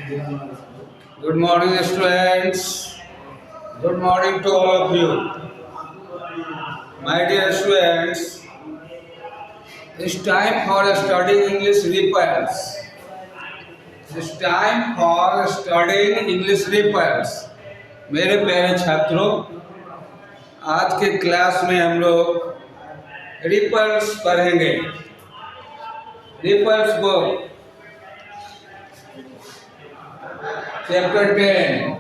Good morning, students. Good morning to all of you. My dear students, it's time for studying English repairs. It's time for studying English repairs. मेरे प्यारे छात्रों, आज के class में हम लोग ripples पढ़ेंगे। Ripples book chapter 10।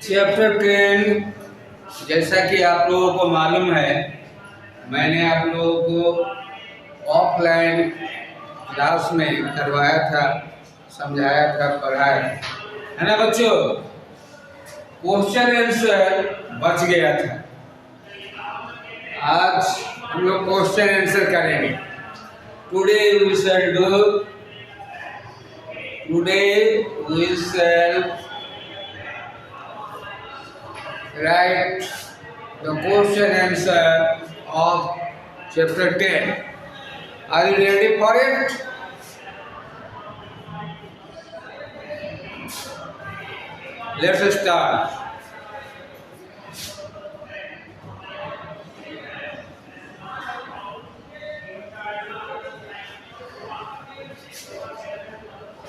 चैप्टर 10 जैसा कि आप लोगों को मालूम है, मैंने आप लोगों को ऑफलाइन क्लास में करवाया था, समझाया था, पढ़ाया है ना बच्चों। क्वेश्चन आंसर बच गया था। आज हम लोग क्वेश्चन आंसर करेंगे। Today we shall write the question answer of chapter 10. Are you ready for it? Let's start.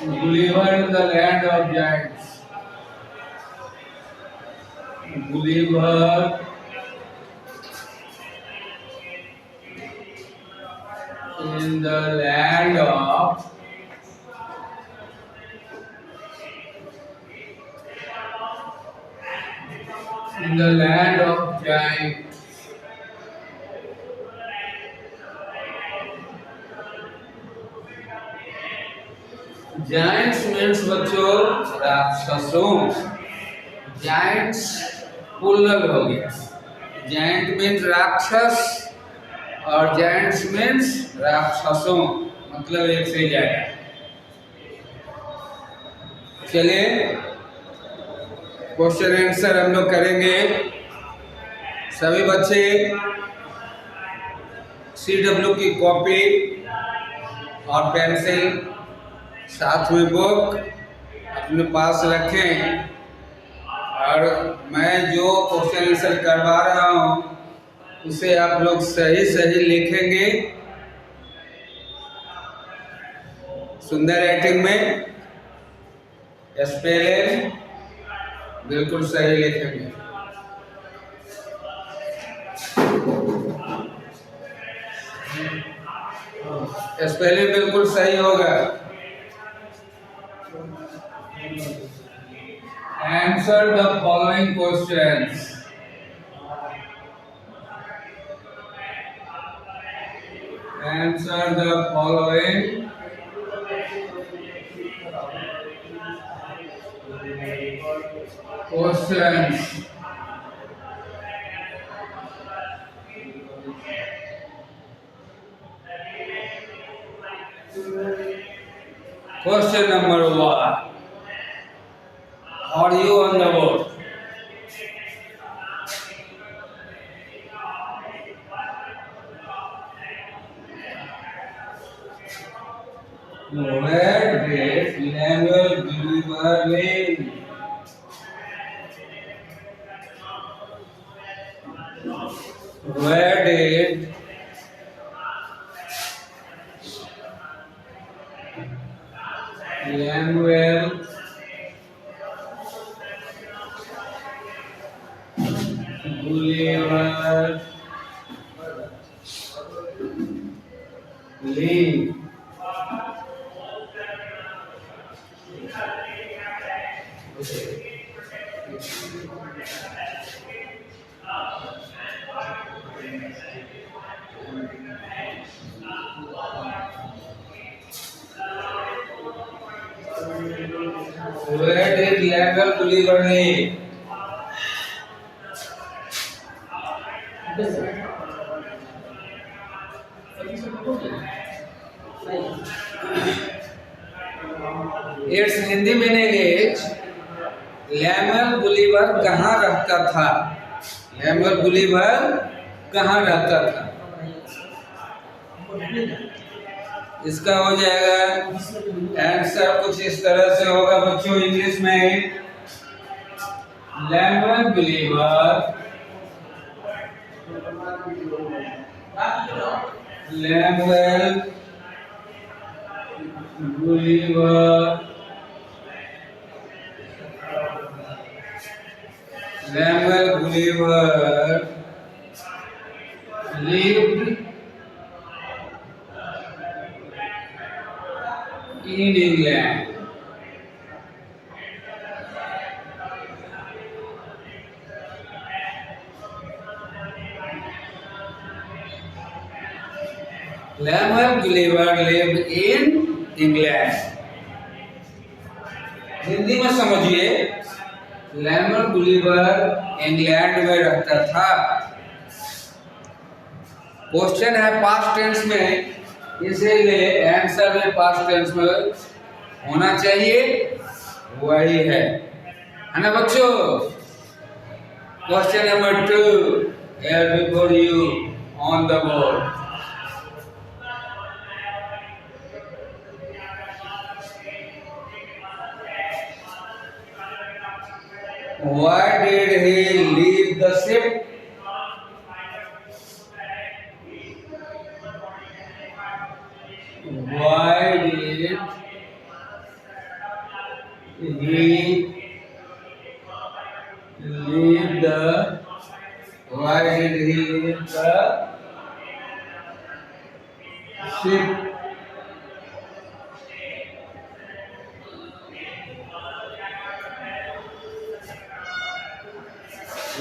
Gulliver in the land of giants. Gulliver in the land of giants. Giants means बच्चों राक्षसों। Giants पुल्लल हो गया। Giant means राक्षस और giants means राक्षसों, मतलब एक से ज्यादा। चलिए क्वेश्चन आंसर हम लोग करेंगे। सभी बच्चे CW की कॉपी और पेंसिल साथ में बुक अपने पास रखें और मैं जो क्वेश्चन आंसर करवा रहा हूँ उसे आप लोग सही सही लिखेंगे, सुंदर राइटिंग में, स्पेलिंग बिल्कुल सही लिखेंगे। स्पेलिंग बिल्कुल सही होगा। Answer the following questions. Answer the following questions. Question number 1. Are you on the board? Where did Lemuel Gulliver live? Where did Lemuel Gulliver live? Where did Lemuel Gulliver live? It's Hindi meaning is Lemuel Gulliver कहाँ रहता था। लैमुएल Gulliver कहाँ रहता था। इसका हो जाएगा answer कुछ इस तरह से होगा बच्चों इंग्लिश में। Lemuel Gulliver Lemuel Gulliver Lemuel Gulliver lived in England. Lionel Gulliver lived in England. Hindi में समझिए, लैमुएल गुलिवर इंग्लैंड में रहता था। क्वेश्चन है पास्ट टेंस में, इसीलिए आंसर में पास्ट टेंस में होना चाहिए, वही है ना बच्चों। Question number 2 here before you on the board. Why did he leave the ship? Why did he leave the ship?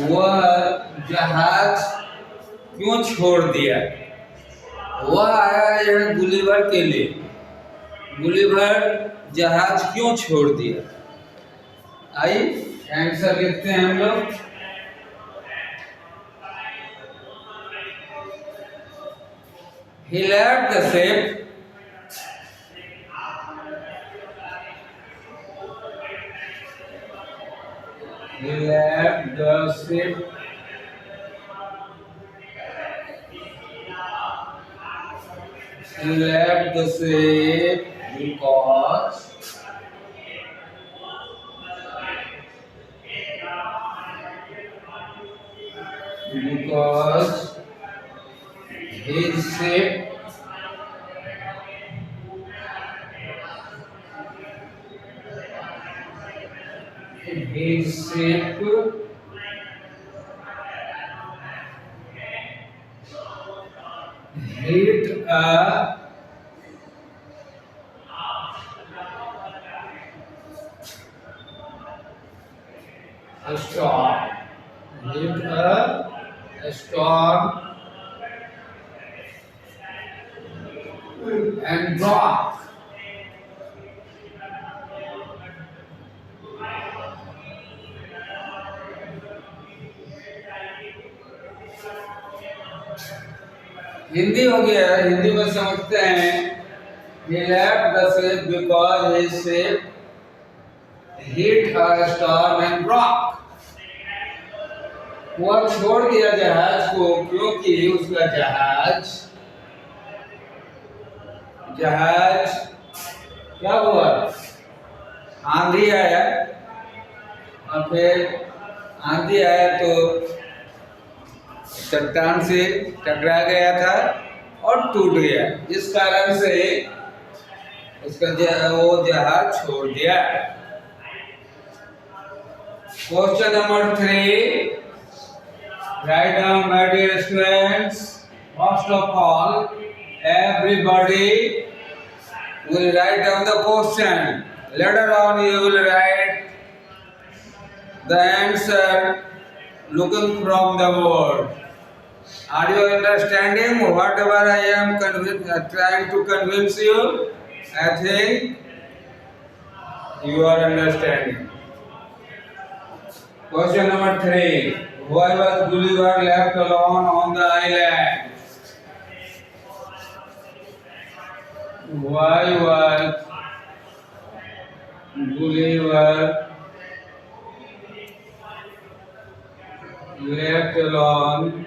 वह जहाज क्यों छोड़ दिया। वह आया यह गुलिवर के लिए, गुलिवर जहाज क्यों छोड़ दिया। आइए आंसर लिखते हैं हम लोग। He left the ship He left the ship because his ship hit a storm and rock. Hindi हो गया, हिंदी में समझते हैं। He left the ship because his ship hit a storm and rock. वह छोड़ दिया जहाज को क्योंकि उसका जहाज क्या हुआ, आंधी आया, और फिर आंधी आया तो चट्टान से टकरा गया था और टूट गया। इस कारण से उसका वो जहाज छोड़ दिया। Question number 3, write down my dear students. First of all, everybody will write down the question. Later on you will write the answer looking from the board. Are you understanding whatever I am trying to convince you? I think you are understanding. Question number 3. Why was Gulliver left alone on the island? Why was Gulliver left alone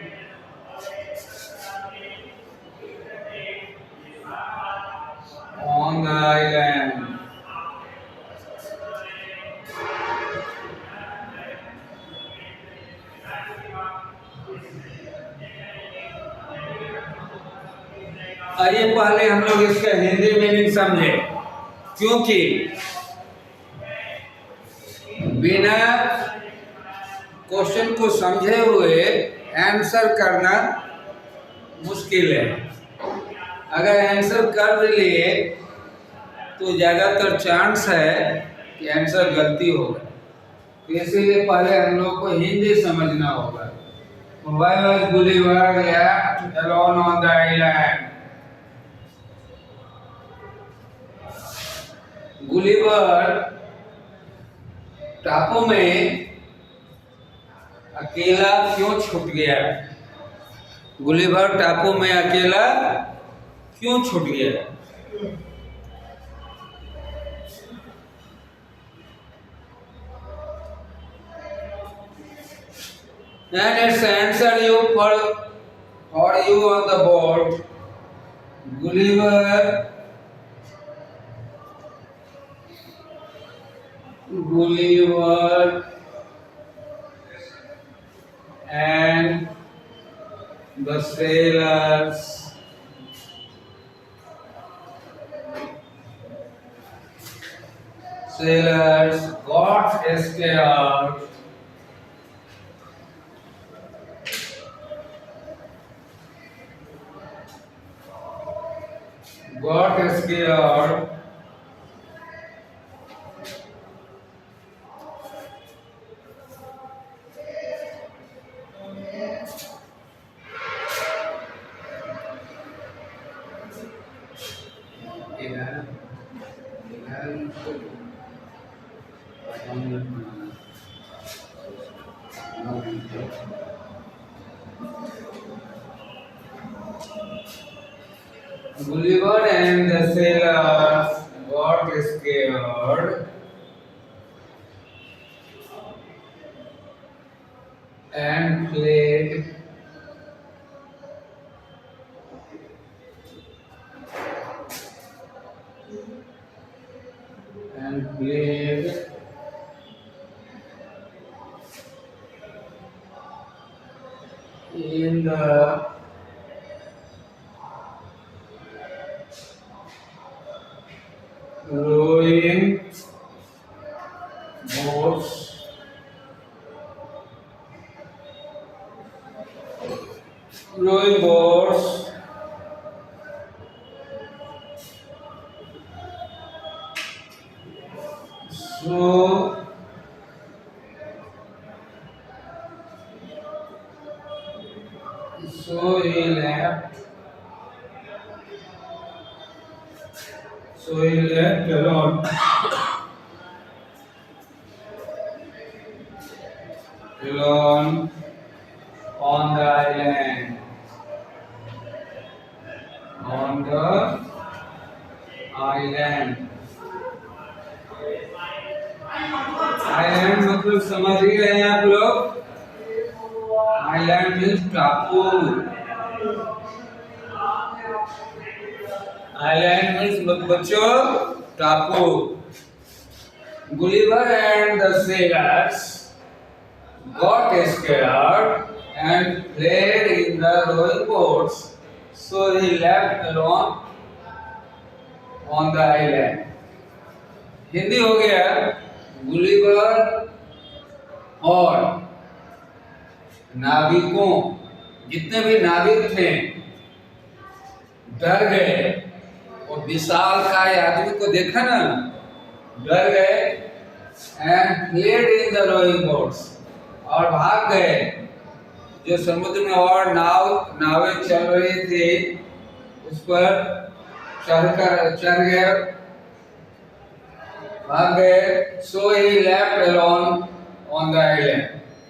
on the island? आइए पहले हम लोग इसका Hindi meaning समझे, क्योंकि बिना question को समझे हुए आंसर करना मुश्किल है। अगर आंसर कर लिए तो ज़्यादातर चांस है कि आंसर गलती होगा, तो इसीलिए पहले हम लोग को हिंदी समझना होगा। Why was Gulliver left alone on the island? Gulliver टापू में अकेला क्यों छूट गया? गुलिवर टापू में अकेला क्यों छूट गया? And its answer you for you on the board. Gulliver and the sailors got scared Gulliver and the sailors got scared and fled in the rowing boats so he left alone on the island. Island मतलब समझ ही रहे हैं आप लोग? Island means टापू। Island means बच्चों टापू। Gulliver and the sailors got scared and fled in the rowing boats, so he left alone on the island. Hindi हो गया, गुलिवर और नाविकों, जितने भी नाविक थे डर गए। और विशाल काय आदमी को देखा ना, डर गए and fled in the rowing boats, और भाग गए। जो समुद्र में और नावें चल रही थी उस पर चढ़ गए, भाग गए। So he left alone on the island,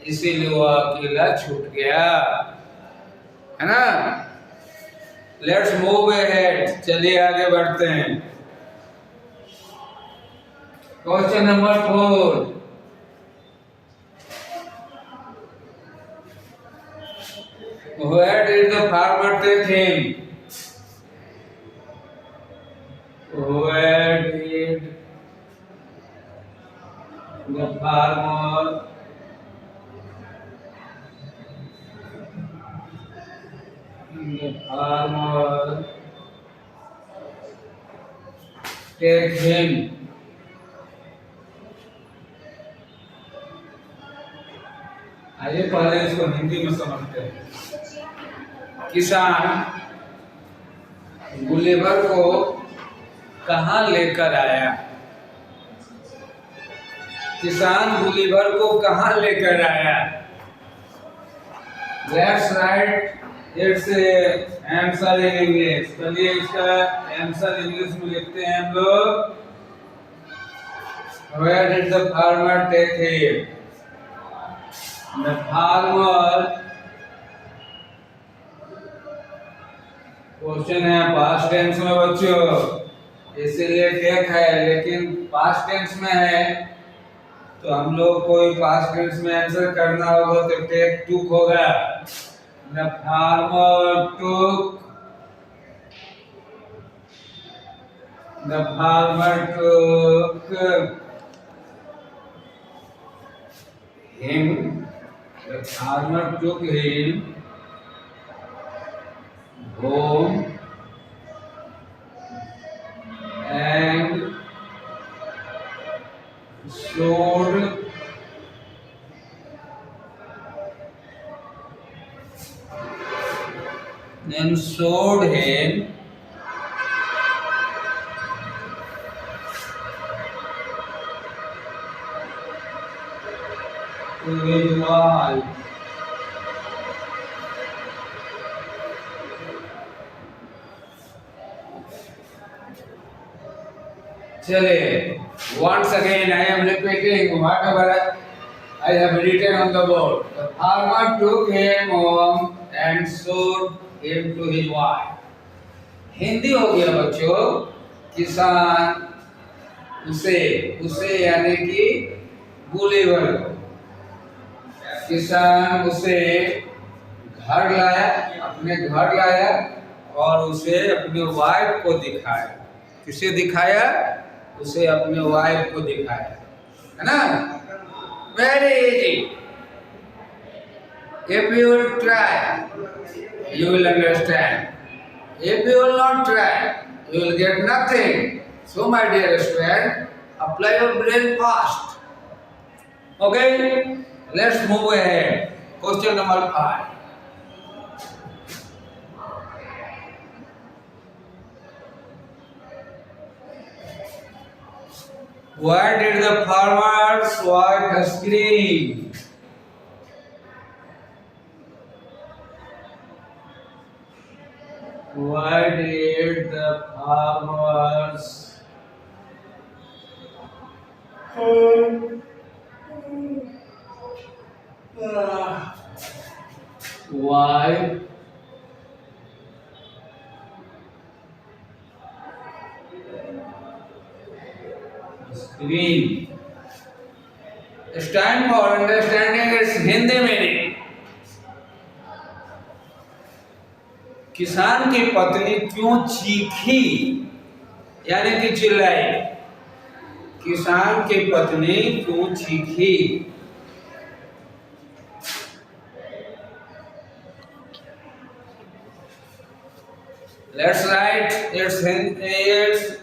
इसीलिए वो अकेला छूट गया, है ना। लेट्स मूव अहेड, चलिए आगे बढ़ते हैं। Question number 4, where did the farmer take him? Where did the farmer take him? आइए पहले इसको हिंदी में समझते हैं। किसान गुलेबर को कहाँ लेकर आया? किसान गुलेबर को कहाँ लेकर आया? Let's write it's answer in English. चलिए इसका आंसर इंग्लिश में लिखते हैं हम लोग। Where did the farmer take him? The farmer, question है पास्ट टेंस में बच्चों, इसीलिए टेक है, लेकिन पास्ट टेंस में है तो हम लोग कोई पास्ट टेंस में आंसर करना होगा तो टेक टूक होगा। The farmer took him. The farmer took him home and showed him to his wife. चलिए, once again I am repeating whatever I have written on the board. The farmer took him home and showed him to his wife. Hindi हो गया बच्चों, किसान उसे यानी कि गुलेबर को, किसान उसे घर लाया, अपने घर लाया और उसे अपने वाइफ को दिखाया। किसे दिखाया? उसे अपने वाइफ को दिखाया, है ना? Very easy. If you will try, you will understand. If you will not try, you will get nothing. So, my dear student, apply your brain fast. Okay? Let's move ahead. Question number 5. Why did the farmer's wife scream? Why did the farmer's wife scream? Stand for understanding its Hindi meaning. किसान की पत्नी क्यों चीखी यानी कि चिल्लाई? किसान की पत्नी क्यों चीखी? Let's write its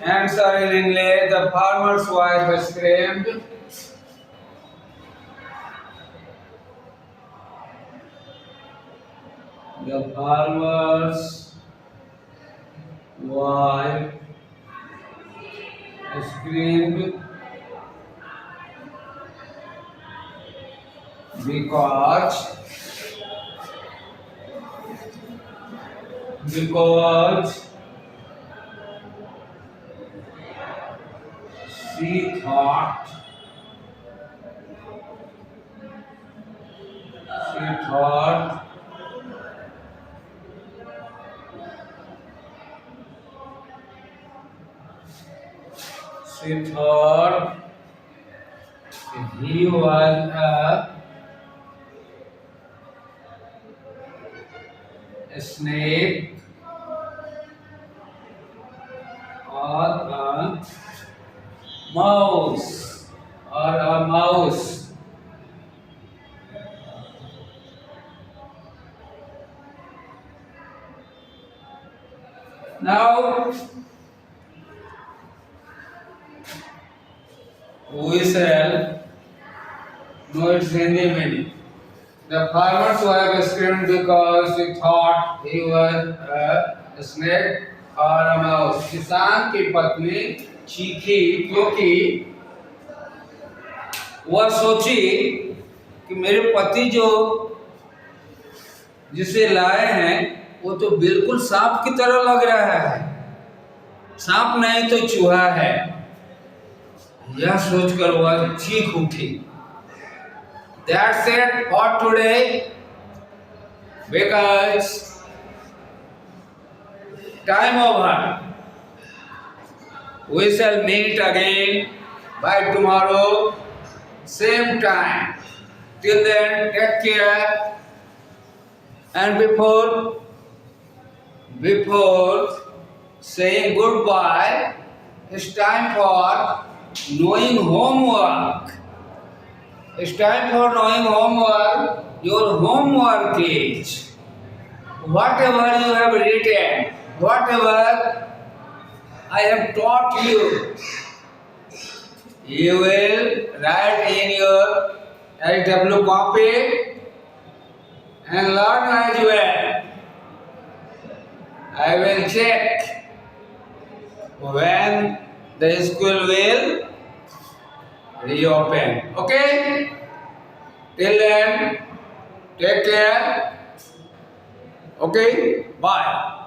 answer in English. The farmer's wife screamed. The farmer's wife screamed because she thought she thought he was a snake or a mouse or a mouse. Now we shall know its Hindi meaning. The farmer's wife screamed because she thought he was a snake or a mouse. किसान की पत्नी चीखी क्योंकि वह सोची कि मेरे पति जो जिसे लाए हैं वो तो बिल्कुल सांप की तरह लग रहा है, सांप नहीं तो चूहा है। यह सोचकर वह चीख उठी। That's it for today, because time over. We shall meet again by tomorrow, same time. Till then, take care. And before saying goodbye, it's time for knowing homework. It's time for knowing homework. Your homework is whatever you have written, whatever I have taught you, you will write in your SW copy and learn as well. I will check when the school will reopen. Okay? Till then, take care. Okay? Bye.